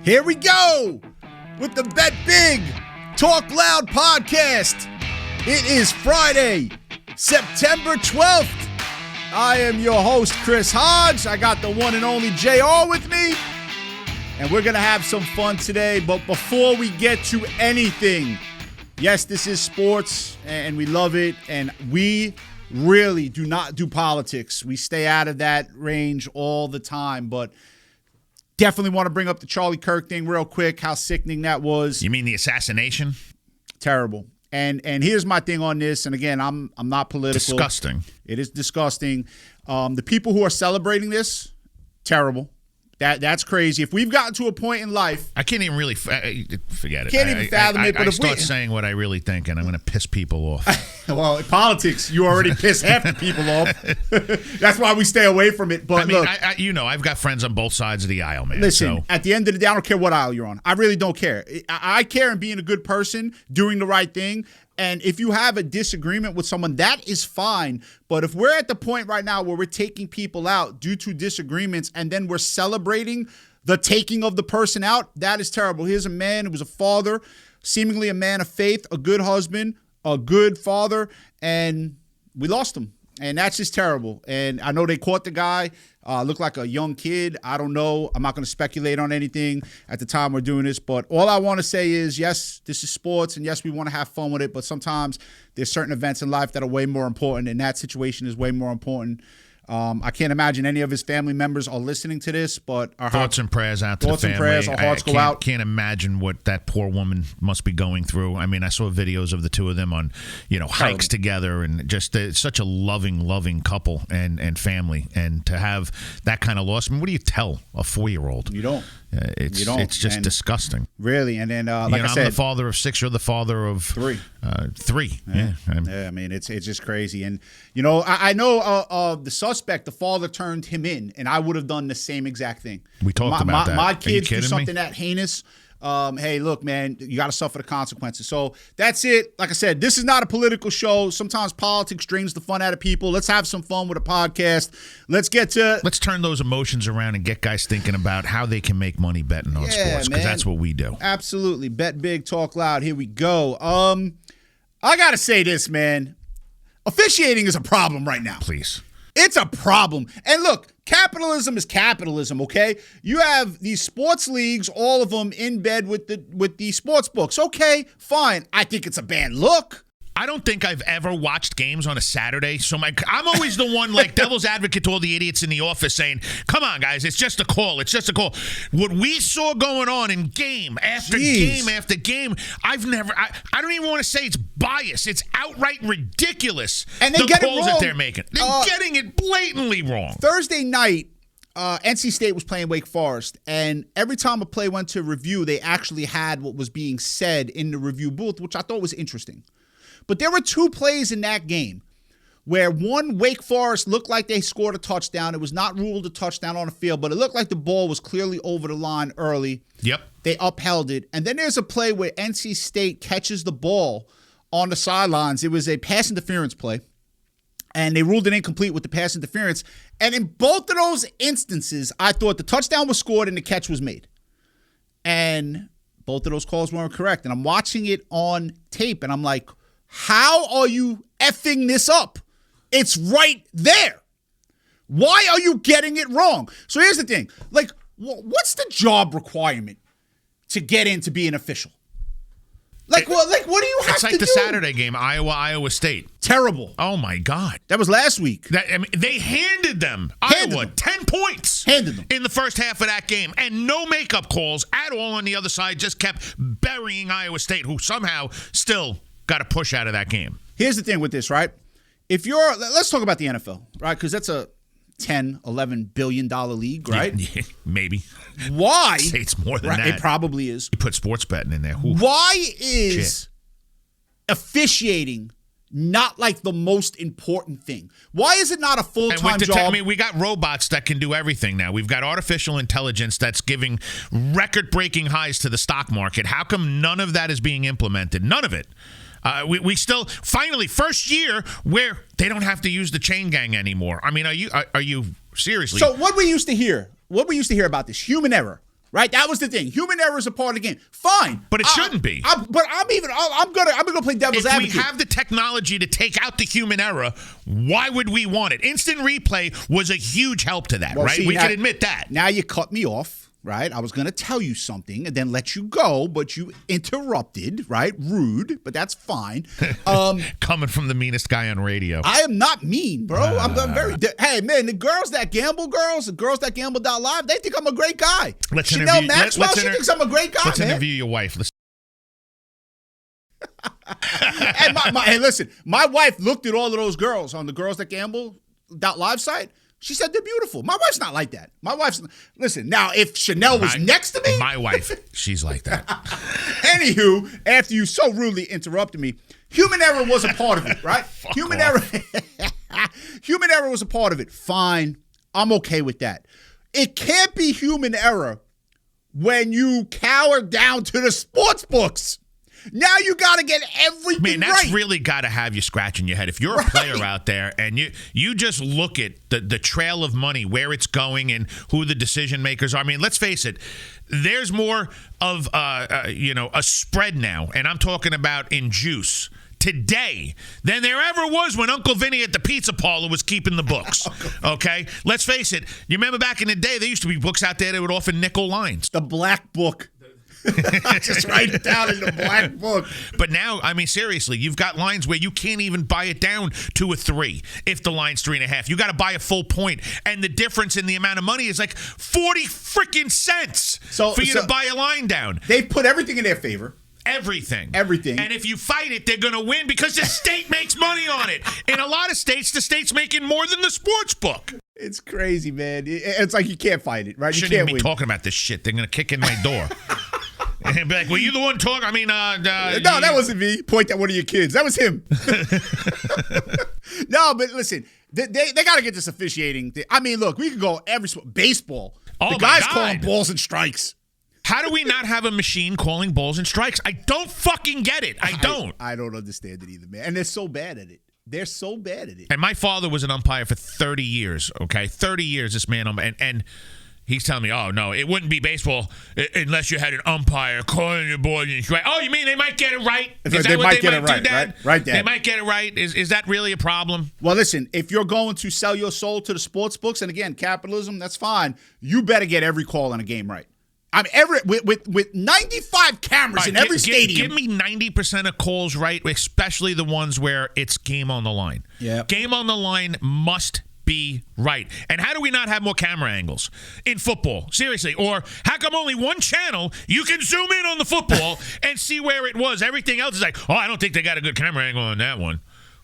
Here we go with the Bet Big, Talk Loud podcast. It is Friday, September 12th. I am your host, Chris Hodge. I got the one and only JR with me. And we're going to have some fun today. But before we get to anything, yes, this is sports and we love it. And we really do not do politics. We stay out of that range all the time. But definitely want to bring up the Charlie Kirk thing real quick, how sickening that was. You mean the assassination? Terrible. And here's my thing on this. And again, I'm not political. Disgusting. It is disgusting. The people who are celebrating this, terrible. That's crazy. If we've gotten to a point in life, I can't even really forget it. Can't even fathom it. But I start saying what I really think, and I'm going to piss people off. Well, in politics, you already piss half the people off. That's why we stay away from it. But I mean, look, I've got friends on both sides of the aisle, man. Listen, so. At the end of the day, I don't care what aisle you're on. I really don't care. I care in being a good person, doing the right thing. And if you have a disagreement with someone, that is fine. But if we're at the point right now where we're taking people out due to disagreements and then we're celebrating the taking of the person out, that is terrible. Here's a man who was a father, seemingly a man of faith, a good husband, a good father, and we lost him. And that's just terrible. And I know they caught the guy. Looked like a young kid. I don't know. I'm not going to speculate on anything at the time we're doing this. But all I want to say is, yes, this is sports. And yes, we want to have fun with it. But sometimes there's certain events in life that are way more important. And that situation is way more important. I can't imagine any of his family members are listening to this, but our thoughts and prayers out to the family. Thoughts and prayers, our hearts go out. Can't imagine what that poor woman must be going through. I mean, I saw videos of the two of them on, hikes together, and just such a loving couple and family. And to have that kind of loss, I mean, what do you tell a 4-year-old? You don't. It's just disgusting. Really, and then like I said, I'm the father of 6. You're the father of 3. 3. Yeah. I mean, it's just crazy. And I know the suspect, the father turned him in, and I would have done the same exact thing. We talked about that. My kids do something that heinous. Hey, look, man, you got to suffer the consequences. So that's it. Like I said, this is not a political show. Sometimes politics drains the fun out of people. Let's have some fun with a podcast. Let's turn those emotions around and get guys thinking about how they can make money betting on sports, because that's what we do. Absolutely. Bet big, talk loud. Here we go. I got to say this, man. Officiating is a problem right now. Please. It's a problem. And look, capitalism is capitalism, okay? You have these sports leagues, all of them in bed with the sports books. Okay, fine. I think it's a bad look. I don't think I've ever watched games on a Saturday, so I'm always the one like devil's advocate to all the idiots in the office saying, come on, guys, it's just a call. It's just a call. What we saw going on in game after game after game, I don't even want to say it's bias. It's outright ridiculous. And they get calls it wrong. That they're making. They're getting it blatantly wrong. Thursday night, NC State was playing Wake Forest, and every time a play went to review, they actually had what was being said in the review booth, which I thought was interesting. But there were 2 plays in that game where one, Wake Forest looked like they scored a touchdown. It was not ruled a touchdown on the field, but it looked like the ball was clearly over the line early. Yep. They upheld it. And then there's a play where NC State catches the ball on the sidelines. It was a pass interference play, and they ruled it incomplete with the pass interference. And in both of those instances, I thought the touchdown was scored and the catch was made. And both of those calls weren't correct. And I'm watching it on tape, and I'm like, how are you effing this up? It's right there. Why are you getting it wrong? So here's the thing. Like, what's the job requirement to get in to be an official? What do you have to do? It's like the Saturday game, Iowa State. Terrible. Oh, my God. That was last week. They handed them, Iowa, 10 points. Handed them. In the first half of that game. And no makeup calls at all on the other side. Just kept burying Iowa State, who somehow still got a push out of that game. Here's the thing with this, right? Let's talk about the NFL, right? Because that's a $10, $11 billion league, right? Yeah, maybe. Why? I'd say it's more than that. It probably is. You put sports betting in there. Ooh. Why is officiating not like the most important thing? Why is it not a full-time job? We got robots that can do everything now. We've got artificial intelligence that's giving record-breaking highs to the stock market. How come none of that is being implemented? None of it. We still finally first year where they don't have to use the chain gang anymore. I mean, are you seriously? So what we used to hear about this human error, right? That was the thing. Human error is a part of the game. Fine, but it shouldn't be. I'm gonna play devil's advocate. If we have the technology to take out the human error, why would we want it? Instant replay was a huge help to that, right? We can admit that. Now you cut me off. Right, I was going to tell you something and then let you go, but you interrupted, right? Rude, but that's fine. Coming from the meanest guy on radio. I am not mean, bro. I'm very... Hey, man, the girls that gamble live, they think I'm a great guy. Chanel Maxwell, she thinks I'm a great guy, Let's interview your wife. Hey, listen, my wife looked at all of those girls on the Girls That Gamble live site. She said they're beautiful. My wife's not like that. Listen, now if Chanel was next to me. My wife, she's like that. Anywho, after you so rudely interrupted me, human error was a part of it, right? Human error was a part of it. Fine. I'm okay with that. It can't be human error when you cower down to the sports books. Now you got to get everything right. That's really got to have you scratching your head. If you're a player out there and you just look at the trail of money, where it's going and who the decision makers are. I mean, let's face it. There's more of a spread now, and I'm talking about in juice today than there ever was when Uncle Vinny at the pizza parlor was keeping the books. Okay? Let's face it. You remember back in the day, there used to be books out there that would offer nickel lines. The black book. Just write it down in the black book. But now, I mean, seriously, you've got lines where you can't even buy it down to a 3 if the line's 3.5. You got to buy a full point, and the difference in the amount of money is like 40 freaking cents for you to buy a line down. They've put everything in their favor. Everything. And if you fight it, they're going to win because the state makes money on it. In a lot of states, the state's making more than the sports book. It's crazy, man. It's like you can't fight it, right? You shouldn't even be talking about this shit. They're going to kick in my door. And be like, were you the one talking? I mean, no, that wasn't me. Point at one of your kids. That was him. No, but listen, they got to get this officiating thing. I mean, look, we could go every baseball. The guys calling balls and strikes. How do we not have a machine calling balls and strikes? I don't fucking get it. I don't. I don't understand it either, man. And they're so bad at it. They're so bad at it. And my father was an umpire for 30 years, okay? 30 years, this man. And he's telling me, oh, no, it wouldn't be baseball unless you had an umpire calling your ball and strike. Oh, you mean they might get it right? Is that they what might they get might it do, right, Dad? Right, Dad. They might get it right. Is that really a problem? Well, listen, if you're going to sell your soul to the sports books, and again, capitalism, that's fine. You better get every call in a game right. I mean, with 95 cameras in every stadium. Give me 90% of calls right, especially the ones where it's game on the line. Yeah. Game on the line must be right. And how do we not have more camera angles in football? Seriously. Or how come only one channel you can zoom in on the football and see where it was? Everything else is like, oh, I don't think they got a good camera angle on that one.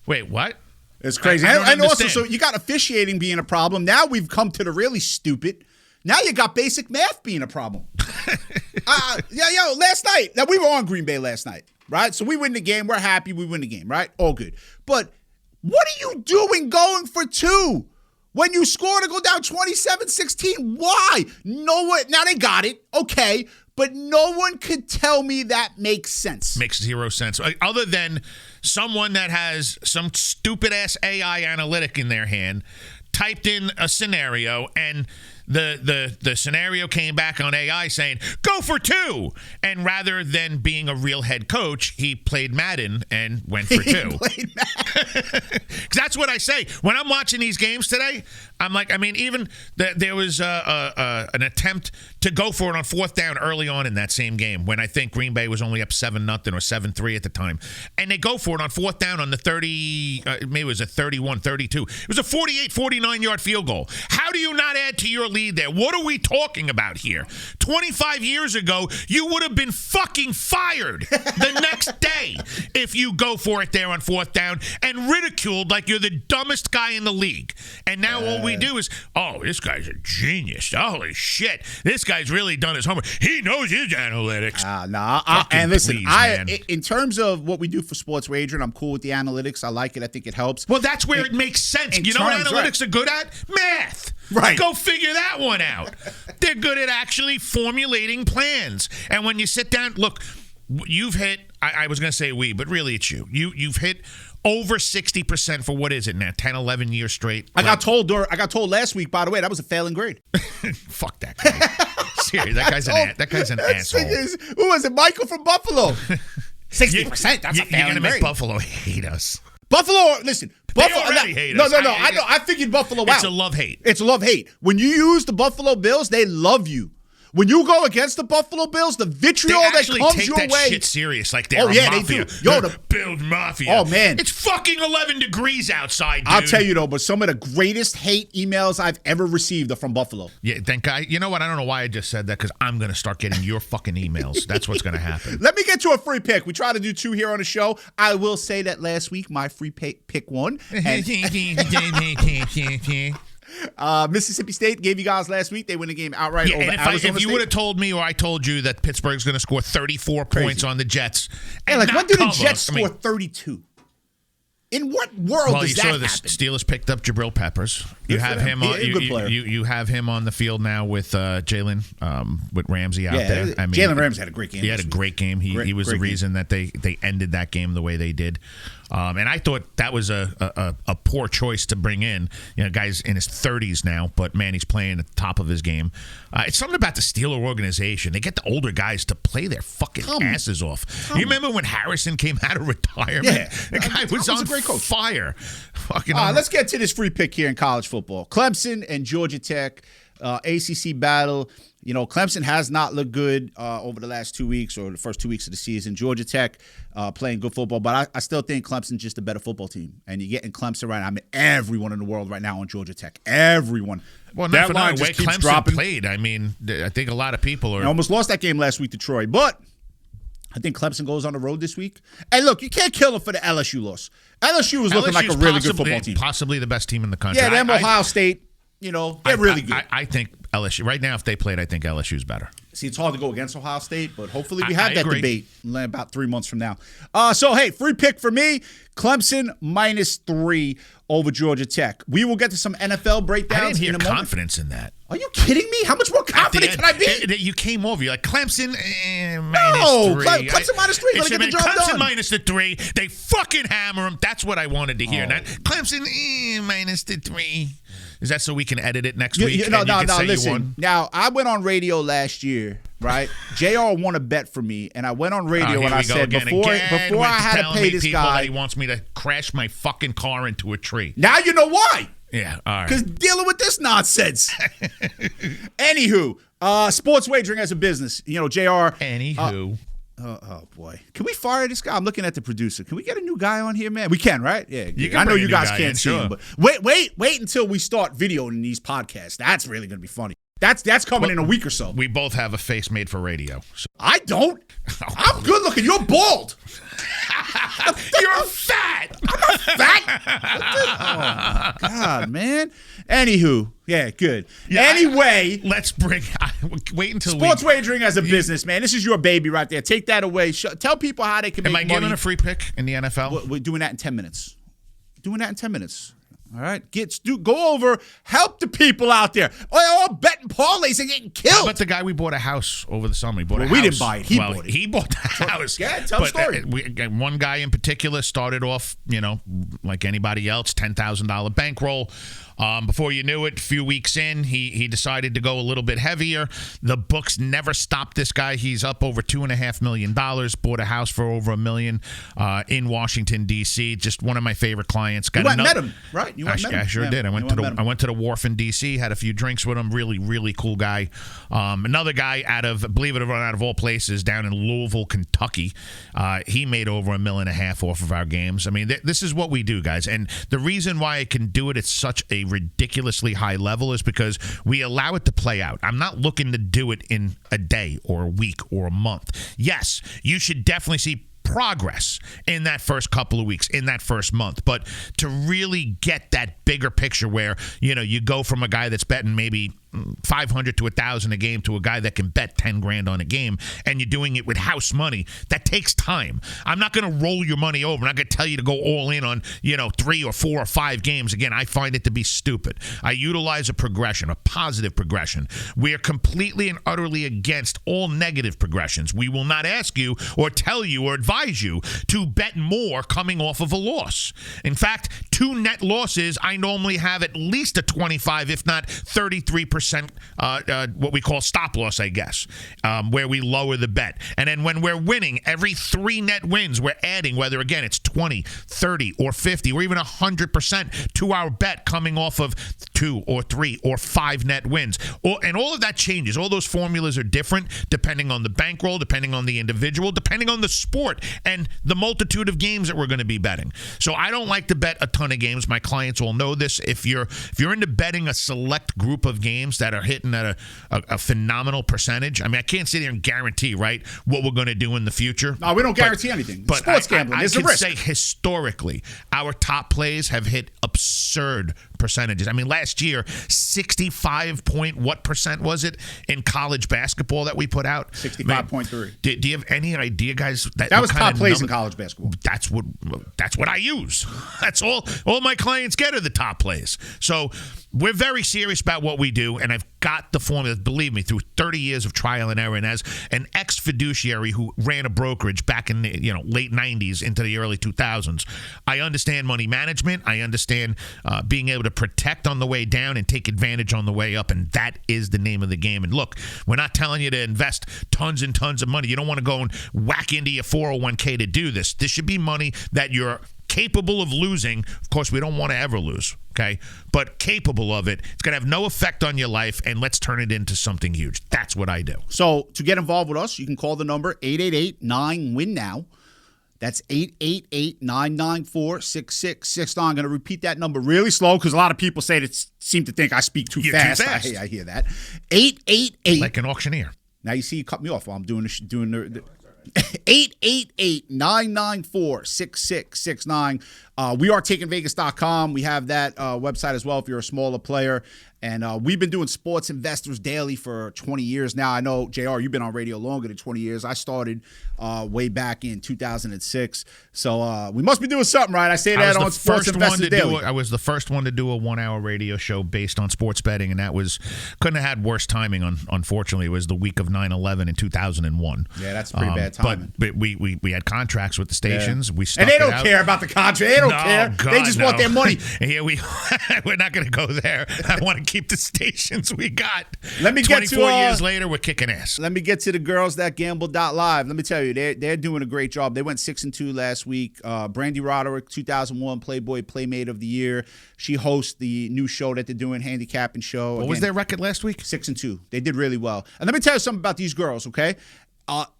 Wait, what? It's crazy. And also, so you got officiating being a problem. Now we've come to the really stupid. Now you got basic math being a problem. Last night. Now, we were on Green Bay last night, right? So we win the game. We're happy we win the game, right? All good. But what are you doing going for 2? When you score to go down 27-16, why? No one. Now they got it. Okay. But no one could tell me that makes sense. Makes zero sense. Other than someone that has some stupid-ass AI analytic in their hand, typed in a scenario, and the scenario came back on AI saying, go for 2. And rather than being a real head coach, he played Madden and went for 2. Played Madden. That's what I say. When I'm watching these games today, I'm like, I mean, even there was an attempt to go for it on 4th down early on in that same game when I think Green Bay was only up 7-0 or 7-3 at the time. And they go for it on 4th down on the 30, maybe it was a 31, 32. It was a 48, 49-yard field goal. How do you not add to your lead there? What are we talking about here? 25 years ago, you would have been fucking fired the next day if you go for it there on 4th down and ridiculed like you're the dumbest guy in the league. And now all we do is, oh, this guy's a genius. Holy shit. This guy's really done his homework. He knows his analytics. And listen, please, in terms of what we do for sports wagering, I'm cool with the analytics. I like it. I think it helps. Well, that's where it makes sense. You know what analytics are good at? Math. Right. Go figure that one out. They're good at actually formulating plans. And when you sit down, look, you've hit, I was going to say we, but really it's you. You've hit over 60% for what is it now? 10, 11 years straight. I got told last week, by the way, that was a failing grade. Fuck that guy. serious. That guy's an asshole. Who was it? Michael from Buffalo. 60%. That's you're going to make Buffalo hate us. Buffalo, listen. Buffalo, already hate us. No. I know. I figured Buffalo out. It's a love-hate. It's a love-hate. When you use the Buffalo Bills, they love you. When you go against the Buffalo Bills, the vitriol that comes your way. They actually take that shit serious, like they're a mafia. They do. Yo, the Bills Mafia. Oh, man. It's fucking 11 degrees outside, dude. I'll tell you, though, but some of the greatest hate emails I've ever received are from Buffalo. Yeah, thank God. You know what? I don't know why I just said that, because I'm going to start getting your fucking emails. That's what's going to happen. Let me get to a free pick. We try to do 2 here on the show. I will say that last week, my free pick won. Mississippi State gave you guys last week. They win the game outright over Arizona State. If you would have told me, or I told you, that Pittsburgh's going to score 34 points on the Jets, and when did the Jets score 32? In what world does that happen? The Steelers picked up Jabril Peppers. You have him on. You have him on the field now with Jalen, with Ramsey out there. I mean, Jalen Ramsey had a great game. He had a great game. He was the reason that they ended that game the way they did. And I thought that was a poor choice to bring in. Guy's in his 30s now, but man, he's playing at the top of his game. It's something about the Steeler organization. They get the older guys to play their fucking asses off. You remember when Harrison came out of retirement? Yeah. The guy was on fire. Let's get to this free pick here in college football. Clemson and Georgia Tech, ACC battle. Clemson has not looked good over the last 2 weeks, or the first 2 weeks of the season. Georgia Tech playing good football, but I still think Clemson's just a better football team. And you're getting Clemson right now. I mean, everyone in the world right now on Georgia Tech. Everyone. Well, not for the way Clemson played. I mean, I think a lot of people are. I almost lost that game last week to Troy, but I think Clemson goes on the road this week. And look, you can't kill them for the LSU loss. LSU was looking like a really good football team. Possibly the best team in the country. Yeah, them Ohio State, they're really good. I think LSU, right now, if they played, I think LSU's better. See, it's hard to go against Ohio State, but hopefully we have that debate about 3 months from now. So, hey, free pick for me, Clemson -3 over Georgia Tech. We will get to some NFL breakdowns. I didn't hear in a moment. confidence in that. Are you kidding me? How much more confident can I be? You came over. You're like, Clemson -3. Clemson -3. Let me get the job Clemson done. -3. They fucking hammer them. That's what I wanted to hear. Not Clemson -3. Is that so we can edit it next week? No, listen. Now, I went on radio last year, right? JR won a bet for me, and I went on radio and I said, before I had to pay this guy. He wants me to crash my fucking car into a tree. Now you know why. Yeah, all right. Because dealing with this nonsense. Anywho, sports wagering as a business. JR. Anywho. Oh boy, can we fire this guy? I'm looking at the producer. Can we get a new guy on here, man? We can, right? Yeah, I know you guys can't see him, but wait until we start videoing these podcasts. That's really gonna be funny. That's coming in a week or so. We both have a face made for radio. So. I don't. I'm good looking. You're bald. You're fat. I'm not fat. Oh my God, man. Anywho, yeah, good. Yeah, anyway, let's wait until sports wagering as a business, man. This is your baby right there. Take that away. Tell people how they can make money. Am I giving a free pick in the NFL? We're doing that in 10 minutes. All right, go over, help the people out there. All betting parlays and getting killed. How about the guy we bought a house over the summer? We didn't buy it. He bought it. He bought the house. Yeah, tell the story. One guy in particular started off, like anybody else, $10,000 bankroll. Before you knew it, a few weeks in, he decided to go a little bit heavier. The books never stopped this guy. He's up over $2.5 million. Bought a house for over $1 million in Washington D.C. Just one of my favorite clients. Met him, right? I sure did. I went to the wharf in D.C. Had a few drinks with him. Really, really cool guy. Another guy out of all places, down in Louisville, Kentucky. He made over $1.5 million off of our games. I mean, this is what we do, guys. And the reason why I can do it at such a ridiculously high level is because we allow it to play out. I'm not looking to do it in a day or a week or a month. Yes, you should definitely see progress in that first couple of weeks, in that first month. But to really get that bigger picture where, you go from a guy that's betting maybe 500 to 1,000 a game to a guy that can bet 10 grand on a game, and you're doing it with house money, that takes time. I'm not going to roll your money over. I'm not going to tell you to go all in on 3 or 4 or 5 games. Again, I find it to be stupid. I utilize a progression, a positive progression. We are completely and utterly against all negative progressions. We will not ask you or tell you or advise you to bet more coming off of a loss. In fact, 2 net losses, I normally have at least a 25, if not 33% 1% what we call stop loss, I guess, where we lower the bet. And then when we're winning, every 3 net wins, we're adding, whether, again, it's 20, 30, or 50, or even 100% to our bet coming off of 2 or 3 or 5 net wins. And all of that changes. All those formulas are different depending on the bankroll, depending on the individual, depending on the sport, and the multitude of games that we're going to be betting. So I don't like to bet a ton of games. My clients all know this. If you're into betting a select group of games that are hitting at a phenomenal percentage, I mean, I can't sit here and guarantee, right, what we're going to do in the future. No, we don't guarantee anything. But sports gambling is a risk. I can say historically, our top plays have hit absurd percentages. I mean, last year, 65 point what percent was it in college basketball that we put out? 65.3. Do you have any idea, guys? That was top plays in college basketball. That's what I use. That's all my clients get are the top plays. So we're very serious about what we do, and I've got the formula, believe me, through 30 years of trial and error, and as an ex-fiduciary who ran a brokerage back in the late 90s into the early 2000s, I understand money management. I understand being able to protect on the way down and take advantage on the way up, and that is the name of the game. And look, we're not telling you to invest tons and tons of money. You don't want to go and whack into your 401k to do this. This should be money that you're capable of losing. Of course, we don't want to ever lose, okay? But capable of it. It's going to have no effect on your life, and let's turn it into something huge. That's what I do. So to get involved with us, you can call the number 888-9-WIN-NOW. That's 888-994-6669. I'm going to repeat that number really slow because a lot of people seem to think I speak too fast. I hear that. 888. Like an auctioneer. Now you see you cut me off while I'm doing the 888-994-6669. We are takingvegas.com. We have that website as well if you're a smaller player. And we've been doing Sports Investors Daily for 20 years now. I know, JR, you've been on radio longer than 20 years. I started way back in 2006. So we must be doing something right. I say that on Sports Investors Daily. I was the first one to do a 1-hour radio show based on sports betting, and that couldn't have had worse timing, unfortunately. It was the week of 9/11 in 2001. Yeah, that's pretty bad timing. But we had contracts with the stations. Yeah. We stuck and they don't it out. care about the contract. They don't care. God, they just want their money. Here we're not going to go there. I want to keep the stations we got. Let me get to 24 years later, we're kicking ass. Let me get to the girls that gamble.live. Let me tell you, they're doing a great job. They went 6-2 last week. Brandy Roderick, 2001 Playboy Playmate of the Year. She hosts the new show that they're doing, Handicapping Show. What was their record last week? 6-2. They did really well. And let me tell you something about these girls, okay?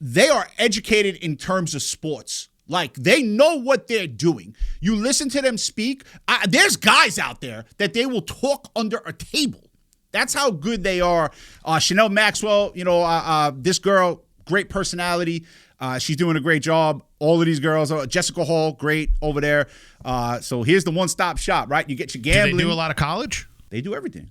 They are educated in terms of sports. Like, they know what they're doing. You listen to them speak. There's guys out there that they will talk under a table. That's how good they are. Chanel Maxwell, this girl, great personality. She's doing a great job. All of these girls, Jessica Hall, great over there. So here's the one-stop shop, right? You get your gambling. Do they do a lot of college? They do everything.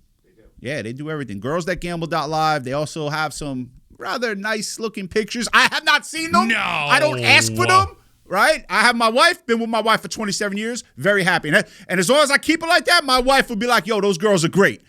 Yeah, they do everything. Girlsthatgamble.live. They also have some rather nice-looking pictures. I have not seen them. No. I don't ask for them. Right? I have my wife, been with my wife for 27 years, very happy. And as long as I keep it like that, my wife will be like, yo, those girls are great.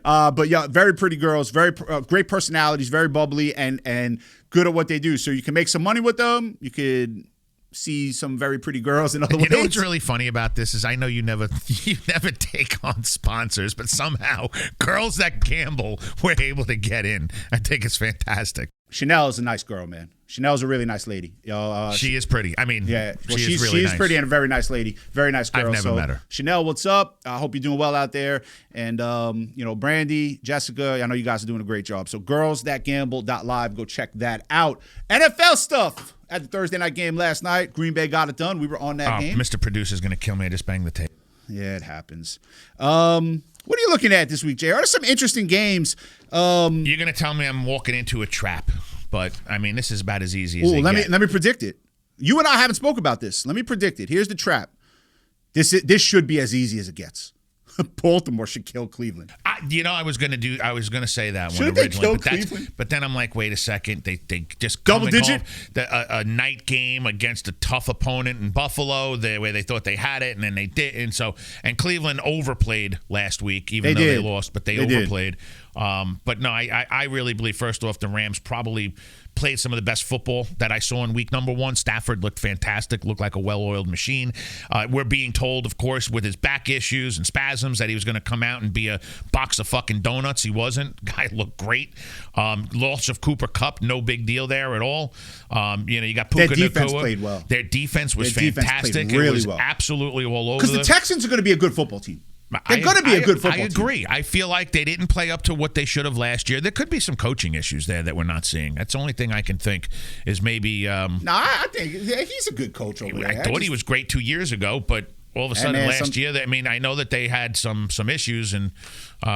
But yeah, very pretty girls, very great personalities, very bubbly and good at what they do. So you can make some money with them. You could see some very pretty girls in other ways. You know what's really funny about this is I know you never take on sponsors, but somehow Girls That Gamble were able to get in. I think it's fantastic. Chanel is a nice girl, man. Chanel's a really nice lady. She is pretty. I mean, yeah, she's really nice. pretty and a very nice lady. Very nice girl. I've never met her. Chanel, what's up? I hope you're doing well out there. And, Brandy, Jessica, I know you guys are doing a great job. So girlsthatgamble.live, go check that out. NFL stuff at the Thursday night game last night. Green Bay got it done. We were on that game. Mr. Producer's going to kill me. I just banged the tape. Yeah, it happens. What are you looking at this week, JR? There's some interesting games. You're going to tell me I'm walking into a trap. But, I mean, this is about as easy as let me predict it. You and I haven't spoke about this. Let me predict it. Here's the trap. This should be as easy as it gets. Baltimore should kill Cleveland. I was going to say that one originally. They kill Cleveland? But then I'm like, wait a second. They just double digit a night game against a tough opponent in Buffalo, where they thought they had it, and then they did. And Cleveland overplayed last week, even though they lost, but they overplayed. But no, I really believe, first off, the Rams probably played some of the best football that I saw in week number 1. Stafford looked fantastic, looked like a well-oiled machine. We're being told, of course, with his back issues and spasms, that he was going to come out and be a box of fucking donuts. He wasn't. Guy looked great. Loss of Cooper Kupp, no big deal there at all. You got Puka Nacua. Their defense played well. Their defense was fantastic. Played really it was well. Absolutely all over. Because the Texans are going to be a good football team. They're going to be a good football team. I agree. I feel like they didn't play up to what they should have last year. There could be some coaching issues there that we're not seeing. That's the only thing I can think is maybe. I think he's a good coach over there. I thought he was great 2 years ago, but all of a sudden last year, I know that they had some issues and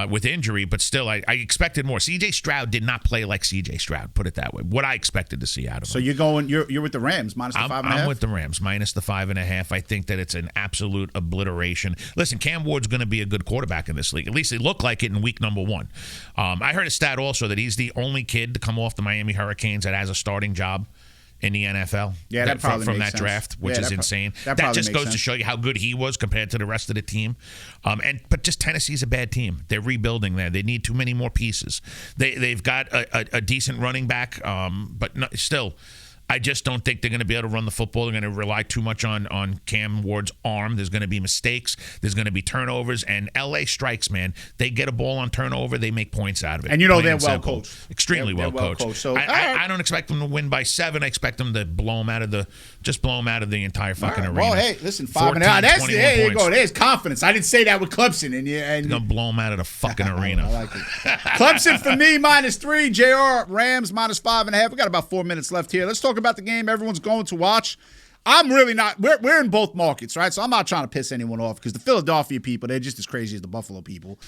with injury, but still, I expected more. C.J. Stroud did not play like C.J. Stroud, put it that way. What I expected to see out of him. So you're with the Rams minus the 5.5? I'm with the Rams minus the 5.5. I think that it's an absolute obliteration. Listen, Cam Ward's going to be a good quarterback in this league. At least it looked like it in week number 1. I heard a stat also that he's the only kid to come off the Miami Hurricanes that has a starting job in the NFL. Yeah, that probably from makes that sense. draft, which is insane. That just goes to show you how good he was compared to the rest of the team. But just Tennessee's a bad team. They're rebuilding there. They need too many more pieces. They've got a decent running back, but still. I just don't think they're going to be able to run the football. They're going to rely too much on Cam Ward's arm. There's going to be mistakes. There's going to be turnovers. And L.A. strikes, man. They get a ball on turnover. They make points out of it. And they're well coached. Extremely well coached. So I don't expect them to win by 7. I expect them to blow them out of the entire fucking arena. Well, hey, listen, 5.5. There you go. There's confidence. I didn't say that with Clemson. And they're going to blow them out of the fucking arena. I like it. Clemson for me, -3. JR, Rams, -5.5. We got about 4 minutes left here. Let's talk about the game everyone's going to watch. I'm really not. We're in both markets, right? So I'm not trying to piss anyone off because the Philadelphia people, they're just as crazy as the Buffalo people.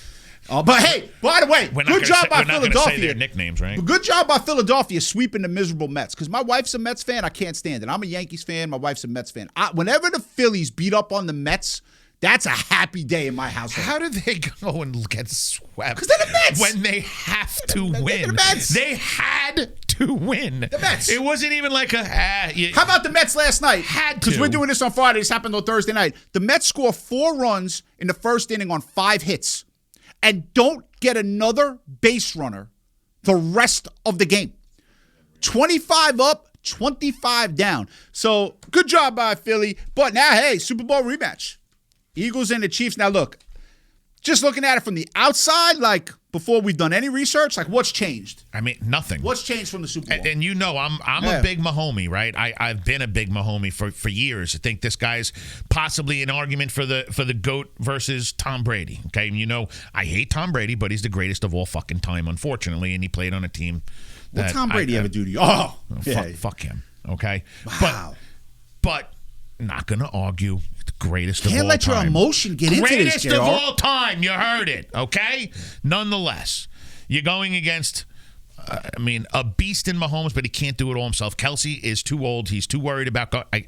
But hey, by the way, good job by Philadelphia. We're not going to say their nicknames, right? But good job by Philadelphia sweeping the miserable Mets because my wife's a Mets fan. I can't stand it. I'm a Yankees fan. My wife's a Mets fan. Whenever the Phillies beat up on the Mets, that's a happy day in my household. How did they go and get swept? Because they're the Mets. When they have to win. They're the Mets. They had to win. The Mets. It wasn't even like How about the Mets last night? Had to. Because we're doing this on Friday. This happened on Thursday night. The Mets score 4 runs in the first inning on 5 hits and don't get another base runner the rest of the game. 25 up, 25 down. So good job by Philly. But now, hey, Super Bowl rematch. Eagles and the Chiefs. Now, look, just looking at it from the outside, like before we've done any research, like what's changed? I mean, nothing. What's changed from the Super Bowl? And you know, I'm a big Mahomie, right? I've been a big Mahomie for years. I think this guy's possibly an argument for the GOAT versus Tom Brady. Okay, and you know, I hate Tom Brady, but he's the greatest of all fucking time, unfortunately, and he played on a team. What Tom Brady ever do to you? Oh, fuck him. Okay, wow. But not gonna argue. Greatest of all time. Can't let your emotion get into this, Greatest of all time. You heard it, okay? Nonetheless, you're going against, a beast in Mahomes, but he can't do it all himself. Kelsey is too old. He's too worried about I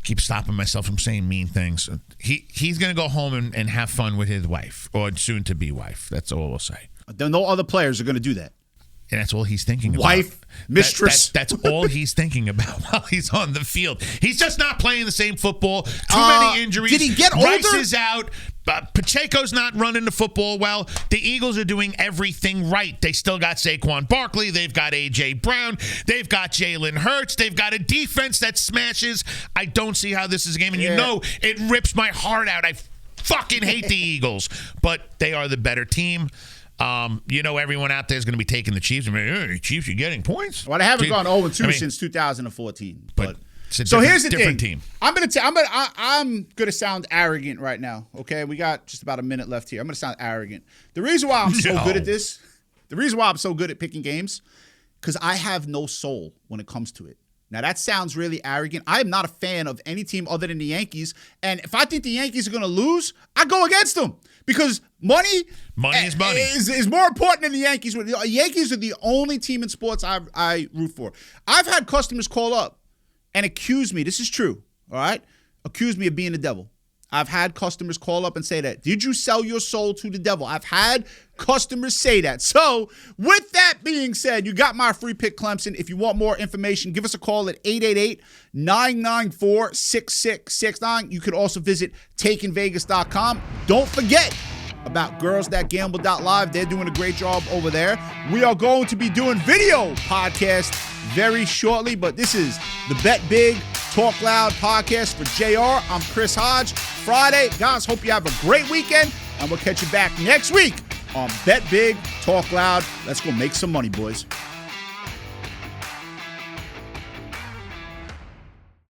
keep stopping myself from saying mean things. He's going to go home and have fun with his wife, or soon-to-be wife. That's all I'll say. No other players are going to do that. And that's all he's thinking about. Wife, mistress. That's all he's thinking about while he's on the field. He's just not playing the same football. Too many injuries. Did he get older? Rice is out. Pacheco's not running the football well. The Eagles are doing everything right. They still got Saquon Barkley. They've got A.J. Brown. They've got Jalen Hurts. They've got a defense that smashes. I don't see how this is a game. And you know it rips my heart out. I fucking hate the Eagles. But they are the better team. Everyone out there is going to be taking the Chiefs. Chiefs, you're getting points. Well, they haven't gone 0-2 since 2014. But so here's the thing. Team. I'm gonna sound arrogant right now. Okay, we got just about a minute left here. I'm gonna sound arrogant. The reason why I'm so good at this, the reason why I'm so good at picking games, because I have no soul when it comes to it. Now, that sounds really arrogant. I am not a fan of any team other than the Yankees. And if I think the Yankees are going to lose, I go against them. Because money is money. Is more important than the Yankees. The Yankees are the only team in sports I root for. I've had customers call up and accuse me. This is true, all right? Accuse me of being the devil. I've had customers call up and say that. Did you sell your soul to the devil? I've had customers say that. So, with that being said, you got my free pick, Clemson. If you want more information, give us a call at 888-994-6669. You could also visit takenvegas.com. Don't forget, about girlsthatgamble.live. They're doing a great job over there. We are going to be doing video podcast very shortly, but this is the Bet Big, Talk Loud podcast for JR. I'm Chris Hodge. Friday, guys, hope you have a great weekend, and we'll catch you back next week on Bet Big, Talk Loud. Let's go make some money, boys.